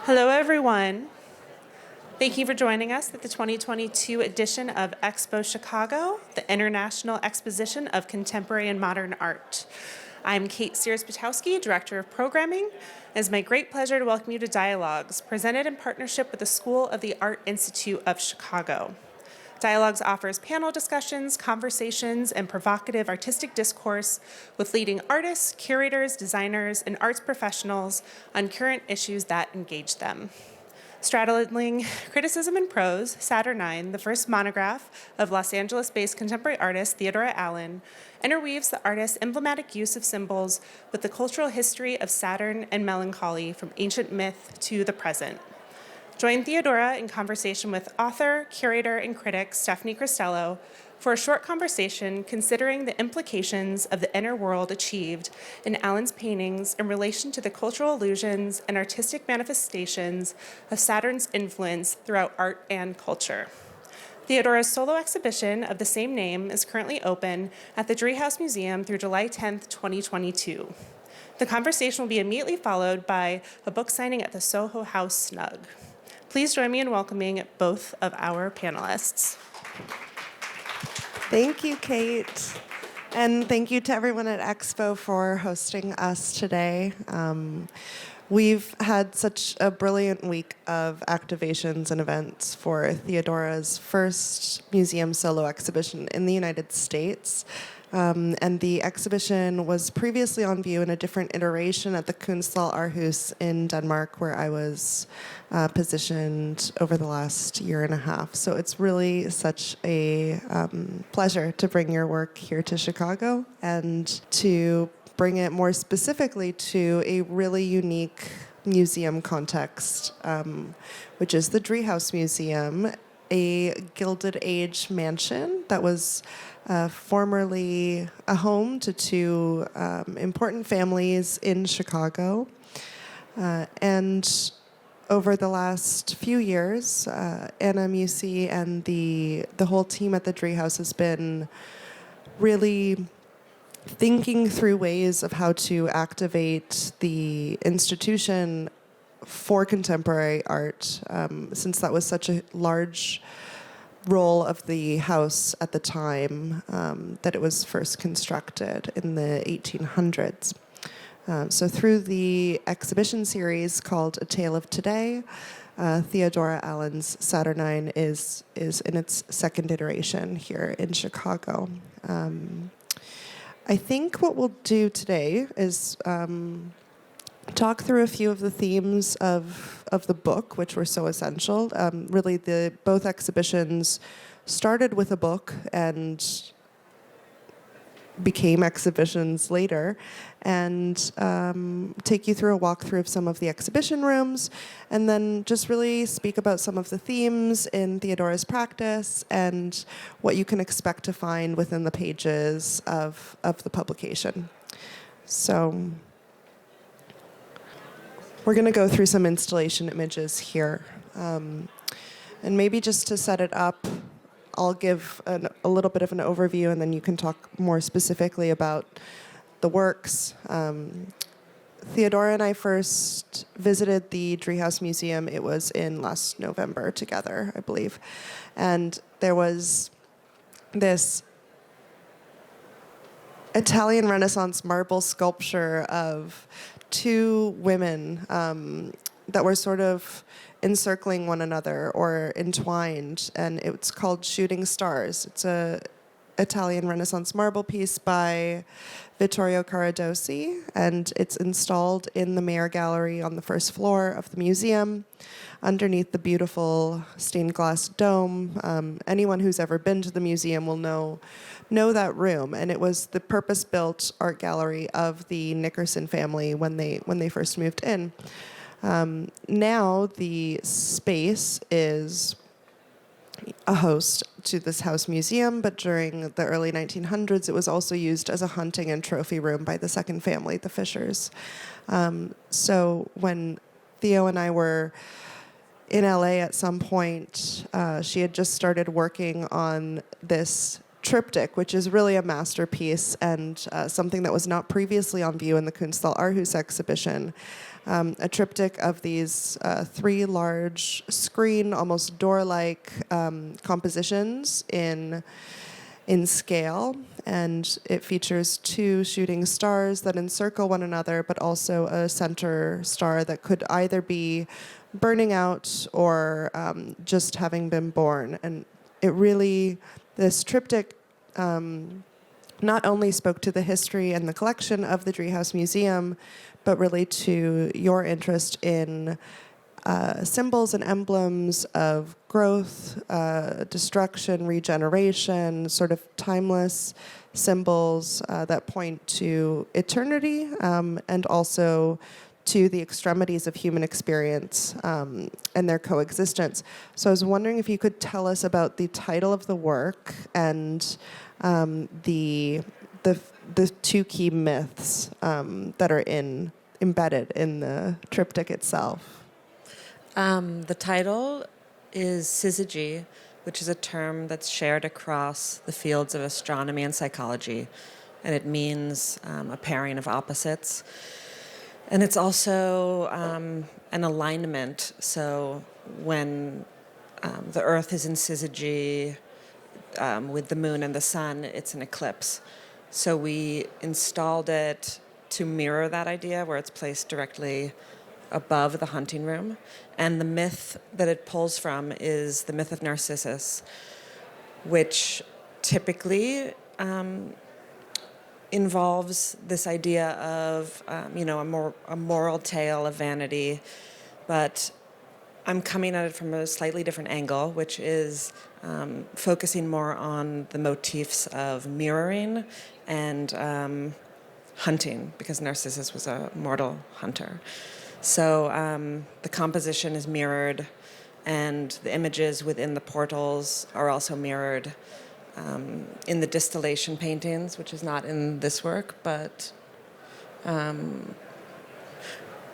Hello, everyone. Thank you for joining us at the 2022 edition of Expo Chicago, the International Exposition of Contemporary and Modern Art. I'm Kate Sears-Patowski, Director of Programming. It is my great pleasure to welcome you to Dialogues, presented in partnership with the School of the Art Institute of Chicago. Dialogues offers panel discussions, conversations, and provocative artistic discourse with leading artists, curators, designers, and arts professionals on current issues that engage them. Straddling Criticism and Prose, Saturnine, the first monograph of Los Angeles-based contemporary artist Theodora Allen, interweaves the artist's emblematic use of symbols with the cultural history of Saturn and Melancholy from ancient myth to the present. Join Theodora in conversation with author, curator, and critic Stephanie Cristello for a short conversation considering the implications of the inner world achieved in Allen's paintings in relation to the cultural illusions and artistic manifestations of Saturn's influence throughout art and culture. Theodora's solo exhibition of the same name is currently open at the Driehaus Museum through July 10th, 2022. The conversation will be immediately followed by a book signing at the Soho House Snug. Please join me in welcoming both of our panelists. Thank you, Kate. And thank you to everyone at Expo for hosting us today. We've had such a brilliant week of activations and events for Theodora's first museum solo exhibition in the United States. And the exhibition was previously on view in a different iteration at the Kunsthal Aarhus in Denmark, where I was positioned over the last year and a half. So it's really such a pleasure to bring your work here to Chicago and to bring it more specifically to a really unique museum context, which is the Driehaus Museum, a Gilded Age mansion that was formerly a home to two important families in Chicago. And over the last few years, Anna Musi and the whole team at the Driehaus has been really thinking through ways of how to activate the institution for contemporary art, since that was such a large role of the house at the time that it was first constructed in the 1800s. So through the exhibition series called A Tale of Today, Theodora Allen's Saturnine is in its second iteration here in Chicago. I think what we'll do today is talk through a few of the themes of the book, which were so essential. Really, both exhibitions started with a book and became exhibitions later, and take you through a walkthrough of some of the exhibition rooms, and then just really speak about some of the themes in Theodora's practice and what you can expect to find within the pages of the publication. So we're going to go through some installation images here. And maybe just to set it up, I'll give a little bit of an overview, and then you can talk more specifically about the works. Theodora and I first visited the Driehaus Museum. It was in last November together, I believe. And there was this Italian Renaissance marble sculpture of two women that were sort of encircling one another or entwined, and it's called Shooting Stars. It's a Italian Renaissance marble piece by Vittorio Caradosi, and it's installed in the Mayer Gallery on the first floor of the museum underneath the beautiful stained glass dome. Anyone who's ever been to the museum will know that room, and it was the purpose-built art gallery of the Nickerson family when they first moved in. Now the space is a host to this house museum, but during the early 1900s, it was also used as a hunting and trophy room by the second family, the Fishers. So when Theo and I were in LA at some point, she had just started working on this triptych, which is really a masterpiece and something that was not previously on view in the Kunsthal Aarhus exhibition. a triptych of these three large screen, almost door-like compositions in scale, and it features two shooting stars that encircle one another, but also a center star that could either be burning out or just having been born. And it really, this triptych not only spoke to the history and the collection of the Driehaus Museum, but really to your interest in symbols and emblems of growth, destruction, regeneration, sort of timeless symbols that point to eternity and also to the extremities of human experience and their coexistence. So I was wondering if you could tell us about the title of the work and the two key myths that are embedded in the triptych itself. The title is syzygy, which is a term that's shared across the fields of astronomy and psychology, and it means a pairing of opposites. And it's also an alignment. So when the Earth is in syzygy with the moon and the sun, it's an eclipse. So we installed it to mirror that idea, where it's placed directly above the hunting room. And the myth that it pulls from is the myth of Narcissus, which typically involves this idea of, a moral tale of vanity. But I'm coming at it from a slightly different angle, which is focusing more on the motifs of mirroring and hunting, because Narcissus was a mortal hunter. So the composition is mirrored, and the images within the portals are also mirrored in the distillation paintings, which is not in this work, but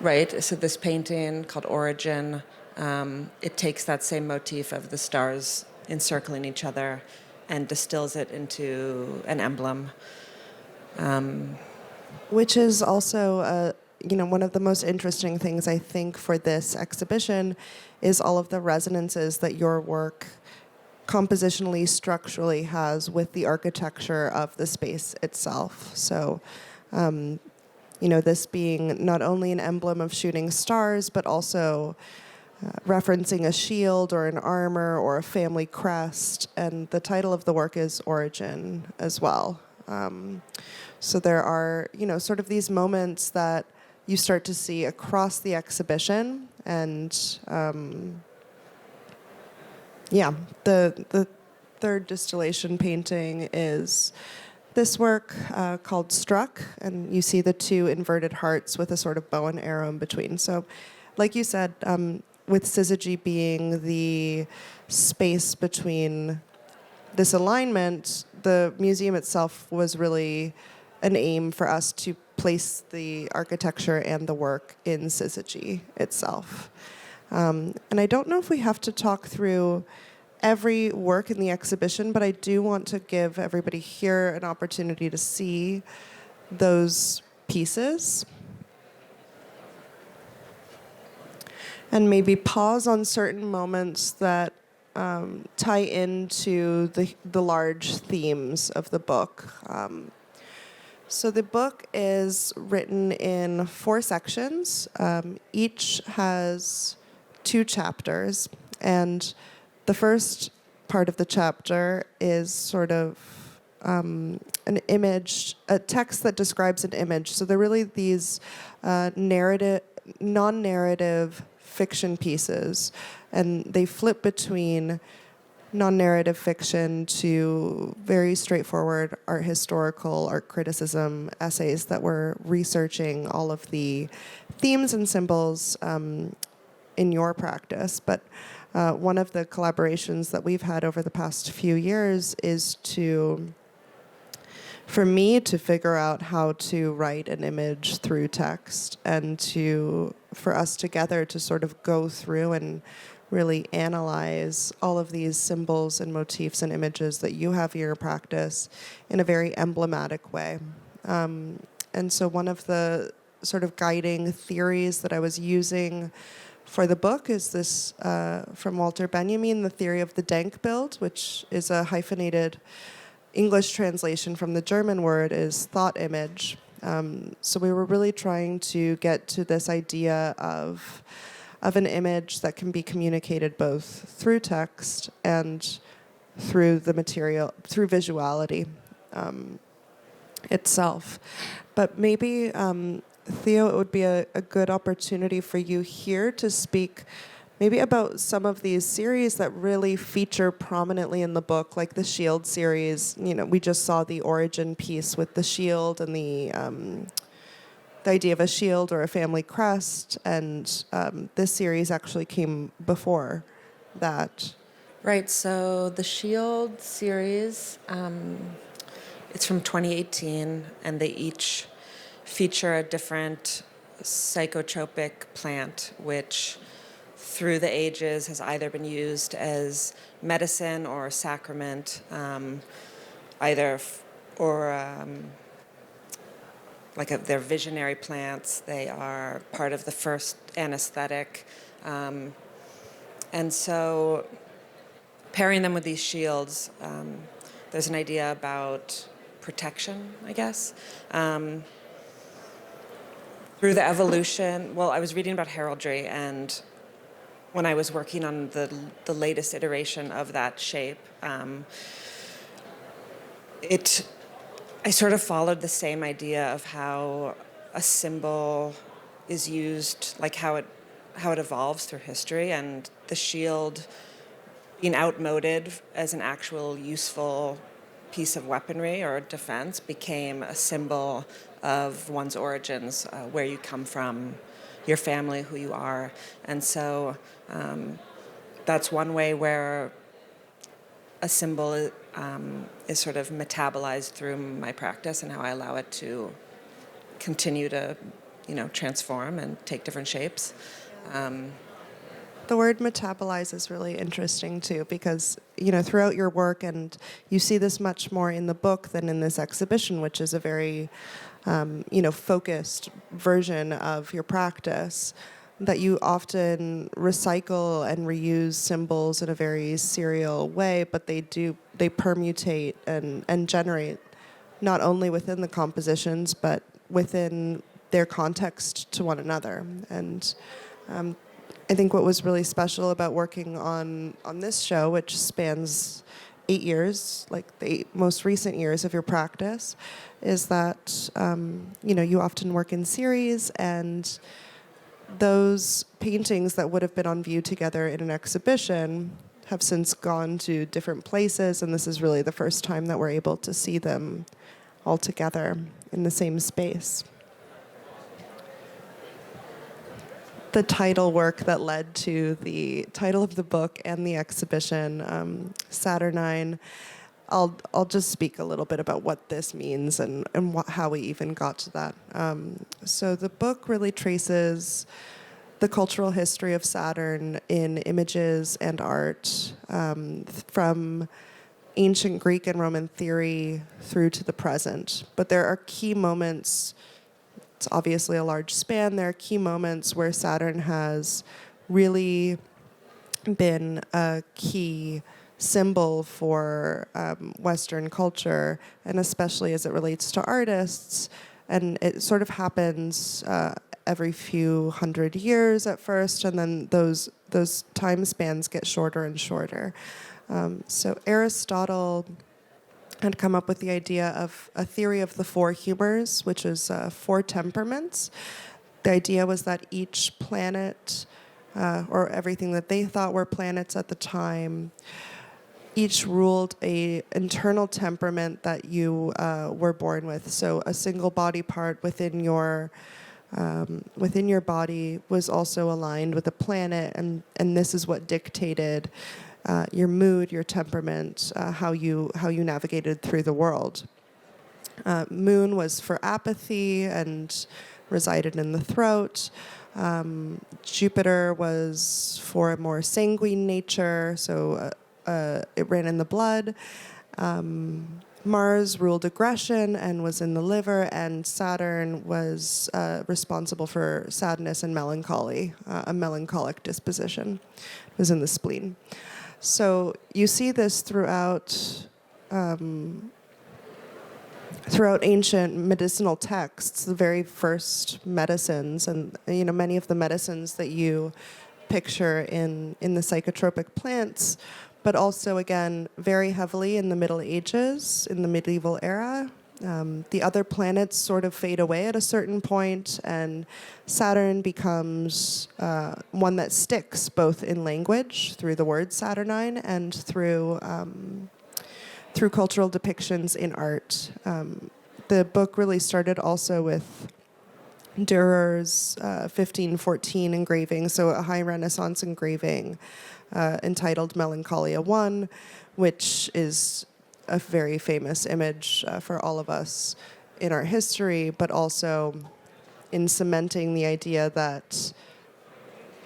right. So this painting called Origin, it takes that same motif of the stars encircling each other and distills it into an emblem. Which is also one of the most interesting things, I think, for this exhibition is all of the resonances that your work compositionally, structurally has with the architecture of the space itself. So, this being not only an emblem of shooting stars, but also referencing a shield or an armor or a family crest. And the title of the work is Origin as well. So there are, sort of these moments that you start to see across the exhibition, and the third distillation painting is this work called Struck, and you see the two inverted hearts with a sort of bow and arrow in between. So, like you said, with syzygy being the space between this alignment, the museum itself was really an aim for us to place the architecture and the work in syzygy itself. And I don't know if we have to talk through every work in the exhibition, but I do want to give everybody here an opportunity to see those pieces. And maybe pause on certain moments that tie into the large themes of the book. So the book is written in 4 sections. Each has 2 chapters, and the first part of the chapter is sort of an image, a text that describes an image. So they're really these non-narrative fiction pieces, and they flip between non-narrative fiction to very straightforward art historical, art criticism essays that were researching all of the themes and symbols in your practice. But one of the collaborations that we've had over the past few years is for me to figure out how to write an image through text, and for us together to sort of go through and really analyze all of these symbols and motifs and images that you have in your practice in a very emblematic way. And so one of the sort of guiding theories that I was using for the book is this from Walter Benjamin, The Theory of the Denkbild, which is a hyphenated English translation from the German word is thought image. So we were really trying to get to this idea of an image that can be communicated both through text and through the material, through visuality itself. But maybe, Theo, it would be a good opportunity for you here to speak maybe about some of these series that really feature prominently in the book, like the Shield series. You know, we just saw the origin piece with the shield and the idea of a shield or a family crest, and this series actually came before that. Right, so the Shield series, it's from 2018, and they each feature a different psychotropic plant, which through the ages has either been used as medicine or a sacrament, they're visionary plants. They are part of the first anesthetic. And so pairing them with these shields, there's an idea about protection, I guess. Through the evolution, I was reading about heraldry, and when I was working on the latest iteration of that shape, I sort of followed the same idea of how a symbol is used, like how it evolves through history, and the shield being outmoded as an actual useful piece of weaponry or defense became a symbol of one's origins, where you come from, your family, who you are. And so that's one way where a symbol is sort of metabolized through my practice and how I allow it to continue to, transform and take different shapes. The word metabolize is really interesting too, because throughout your work, and you see this much more in the book than in this exhibition, which is a very focused version of your practice, that you often recycle and reuse symbols in a very serial way, but they permutate and generate not only within the compositions, but within their context to one another. And I think what was really special about working on this show, which spans 8 years, like the most recent years of your practice, is that you often work in series, and those paintings that would have been on view together in an exhibition have since gone to different places, and this is really the first time that we're able to see them all together in the same space. The title work that led to the title of the book and the exhibition, Saturnine, I'll just speak a little bit about what this means and how we even got to that. So the book really traces the cultural history of Saturn in images and art, from ancient Greek and Roman theory through to the present. But there are key moments. It's obviously a large span. There are key moments where Saturn has really been a key symbol for Western culture, and especially as it relates to artists. And it sort of happens every few hundred years at first, and then those time spans get shorter and shorter. So Aristotle had come up with the idea of a theory of the four humors, which is 4 temperaments. The idea was that each planet, or everything that they thought were planets at the time, each ruled a internal temperament that you were born with. So a single body part within your body was also aligned with a planet, and this is what dictated your mood, your temperament, how you navigated through the world. Moon was for apathy and resided in the throat. Jupiter was for a more sanguine nature, so it ran in the blood. Mars ruled aggression and was in the liver, and Saturn was responsible for sadness and melancholy, a melancholic disposition. It was in the spleen. So you see this throughout ancient medicinal texts, the very first medicines, and many of the medicines that you picture in the psychotropic plants, but also, again, very heavily in the Middle Ages, in the medieval era. The other planets sort of fade away at a certain point, and Saturn becomes one that sticks both in language, through the word Saturnine, and through cultural depictions in art. The book really started also with Dürer's 1514 engraving, so a high Renaissance engraving entitled Melancholia I, which is a very famous image for all of us in our history, but also in cementing the idea that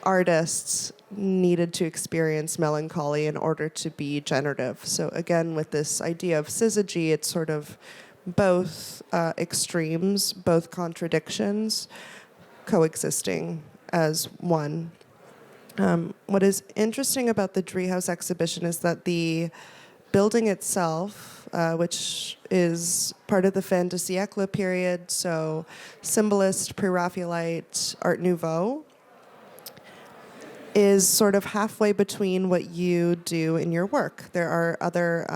artists needed to experience melancholy in order to be generative. So again, with this idea of syzygy, it's sort of both extremes, both contradictions, coexisting as one. What is interesting about the Driehaus exhibition is that the building itself, which is part of the fin de siècle period, so symbolist, pre-Raphaelite, Art Nouveau, is sort of halfway between what you do in your work. There are other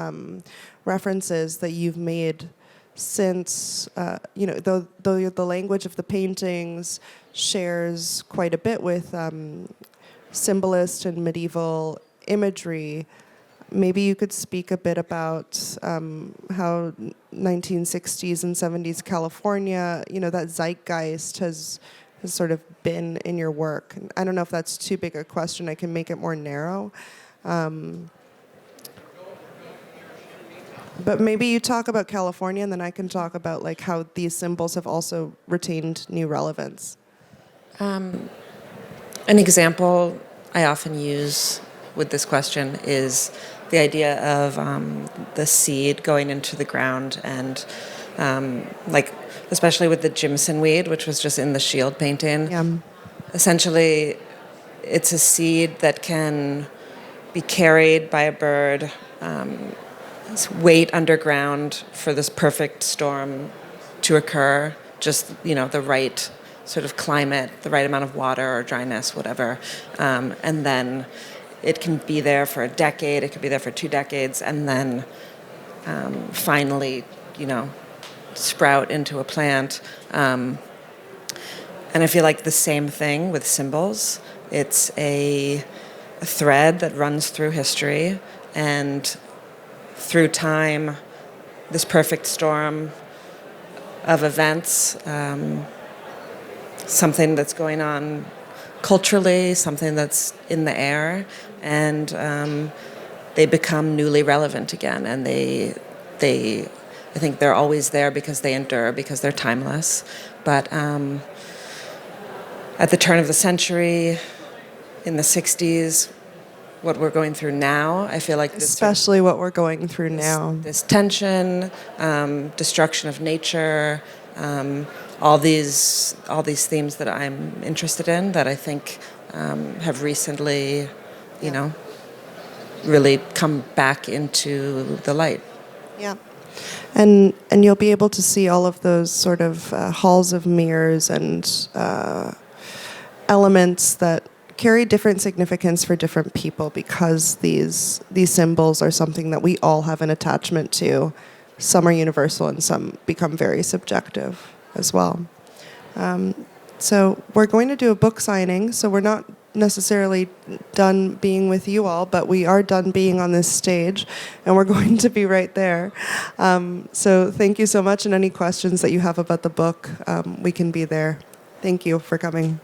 references that you've made since, though the language of the paintings shares quite a bit with symbolist and medieval imagery. Maybe you could speak a bit about how 1960s and 70s California, that zeitgeist has sort of been in your work. I don't know if that's too big a question. I can make it more narrow. But maybe you talk about California, and then I can talk about like how these symbols have also retained new relevance. An example I often use with this question is the idea of the seed going into the ground, and especially with the Jimson weed, which was just in the shield painting. Yeah. Essentially, it's a seed that can be carried by a bird, wait underground for this perfect storm to occur, just, the right sort of climate, the right amount of water or dryness, whatever. And then it can be there for a decade, it could be there for 2 decades, and then finally, sprout into a plant. And I feel like the same thing with symbols. It's a thread that runs through history, and through time, this perfect storm of events, something that's going on culturally, something that's in the air, and they become newly relevant again. And I think they're always there because they endure, because they're timeless. But at the turn of the century, in the 60s, what we're going through now, I feel like especially what we're going through now. This tension, destruction of nature, all these themes that I'm interested in, that I think have recently, really come back into the light. Yeah. And you'll be able to see all of those sort of halls of mirrors and elements that carry different significance for different people, because these symbols are something that we all have an attachment to. Some are universal and some become very subjective as well. So we're going to do a book signing, so we're not necessarily done being with you all, but we are done being on this stage, and we're going to be right there. So thank you so much, and any questions that you have about the book, we can be there. Thank you for coming.